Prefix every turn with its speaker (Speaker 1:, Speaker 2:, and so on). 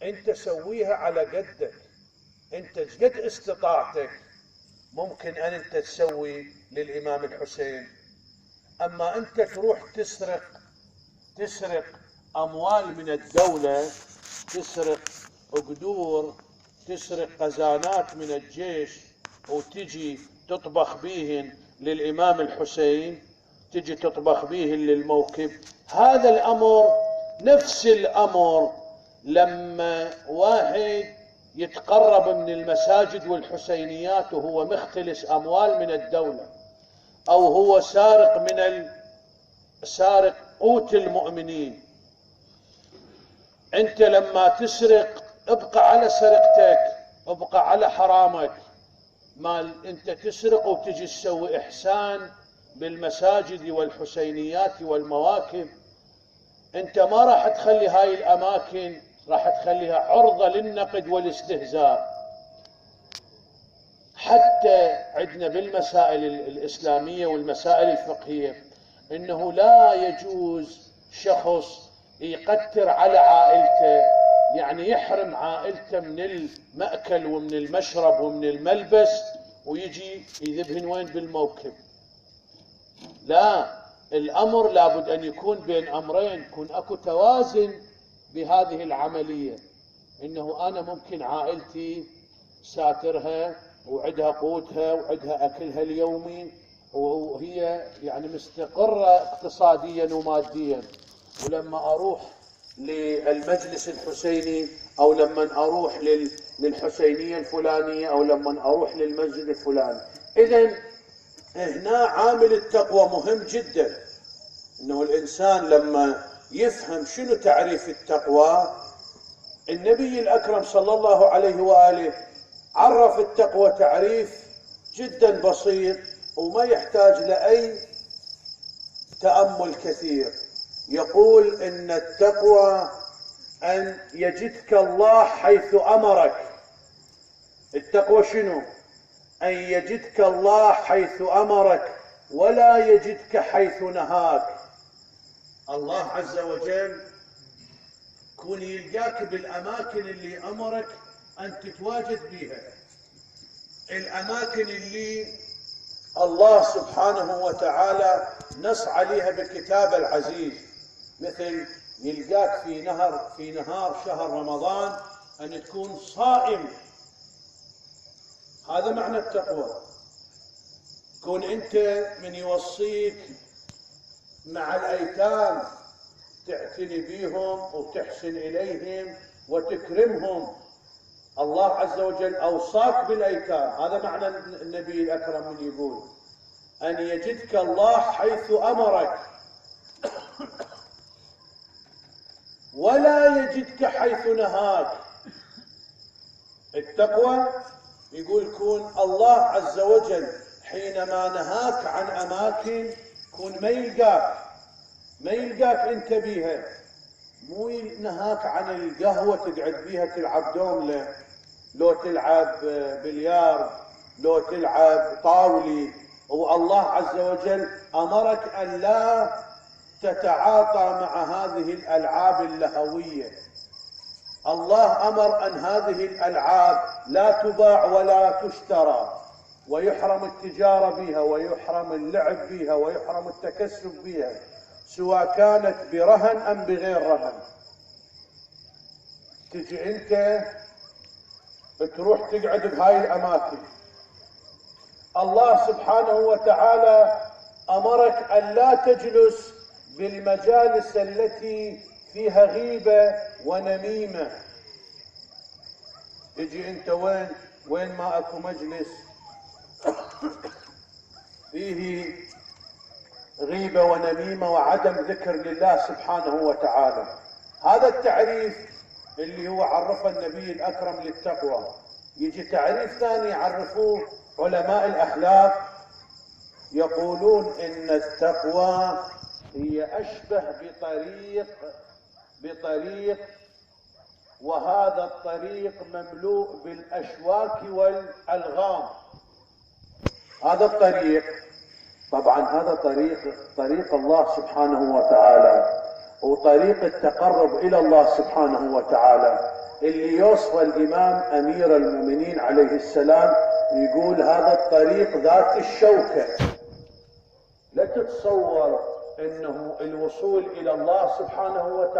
Speaker 1: انت سويها على قدك، انت قد استطاعتك ممكن ان انت تسوي للامام الحسين. اما انت تروح تسرق اموال من الدولة، تسرق قدور، تسرق خزانات من الجيش، وتجي تطبخ بيهن للامام الحسين، تجي تطبخ بيهن للموكب. هذا الامر نفس الامر لما واحد يتقرب من المساجد والحسينيات وهو مختلس اموال من الدولة، او هو سارق قوت المؤمنين. انت لما تسرق ابقى على سرقتك، ابقى على حرامك. ما انت تسرق وتجي تسوي احسان بالمساجد والحسينيات والمواكب، انت ما راح تخلي هاي الاماكن، راح تخليها عرضة للنقد والاستهزاء. حتى عندنا بالمسائل الاسلامية والمسائل الفقهية انه لا يجوز شخص يقتر على عائلته، يعني يحرم عائلته من المأكل ومن المشرب ومن الملبس ويجي يذبهن وين؟ بالموكب. لا، الامر لابد ان يكون بين امرين، يكون اكو توازن بهذه العملية. انه انا ممكن عائلتي ساترها وعدها قوتها وعدها اكلها اليومي وهي يعني مستقرة اقتصاديا وماديا، ولما اروح للمجلس الحسيني او لما اروح للحسينية الفلانية او لما اروح للمسجد الفلاني. اذن هنا عامل التقوى مهم جدا، انه الانسان لما يفهم شنو تعريف التقوى. النبي الاكرم صلى الله عليه واله عرف التقوى تعريف جدا بسيط وما يحتاج لاي تأمل كثير. يقول ان التقوى ان يجدك الله حيث امرك. التقوى شنو؟ ان يجدك الله حيث امرك ولا يجدك حيث نهاك. الله عز وجل كون يلقاك بالاماكن اللي امرك ان تتواجد بها، الاماكن اللي الله سبحانه وتعالى نص عليها بالكتاب العزيز، مثل يلقاك في نهار شهر رمضان ان تكون صائم. هذا معنى التقوى. كون انت من يوصيك مع الايتام تعتني بهم وتحسن اليهم وتكرمهم. الله عز وجل اوصاك بالايتام. هذا معنى النبي الاكرم من يقول ان يجدك الله حيث امرك ولا يجدك حيث نهاك. التقوى يقول كون الله عز وجل حينما نهاك عن اماكن كون ما يلقاك انت بيها. مو نهاك عن القهوة تقعد بيها تلعب دوملة، لو تلعب بليار، لو تلعب طاولي. والله عز وجل امرك ان لا تتعاطى مع هذه الالعاب اللهوية. الله امر ان هذه الالعاب لا تباع ولا تشترى، ويحرم التجارة بها ويحرم اللعب بها ويحرم التكسب بها، سواء كانت برهن ام بغير رهن. تجي انت تروح تقعد بهاي الاماكن. الله سبحانه وتعالى امرك ان لا تجلس بالمجالس التي فيها غيبة ونميمة. تجي انت وين ما اكو مجلس فيه غيبة ونميمة وعدم ذكر لله سبحانه وتعالى. هذا التعريف اللي هو عرفه النبي الأكرم للتقوى. يجي تعريف ثاني يعرفوه علماء الأخلاق، يقولون إن التقوى هي أشبه بطريق وهذا الطريق مملوء بالأشواك والألغام. هذا الطريق طبعا هذا طريق الله سبحانه وتعالى، وطريق التقرب إلى الله سبحانه وتعالى اللي يوصف الإمام أمير المؤمنين عليه السلام، يقول هذا الطريق ذات الشوكة. لا تتصور أنه الوصول إلى الله سبحانه وتعالى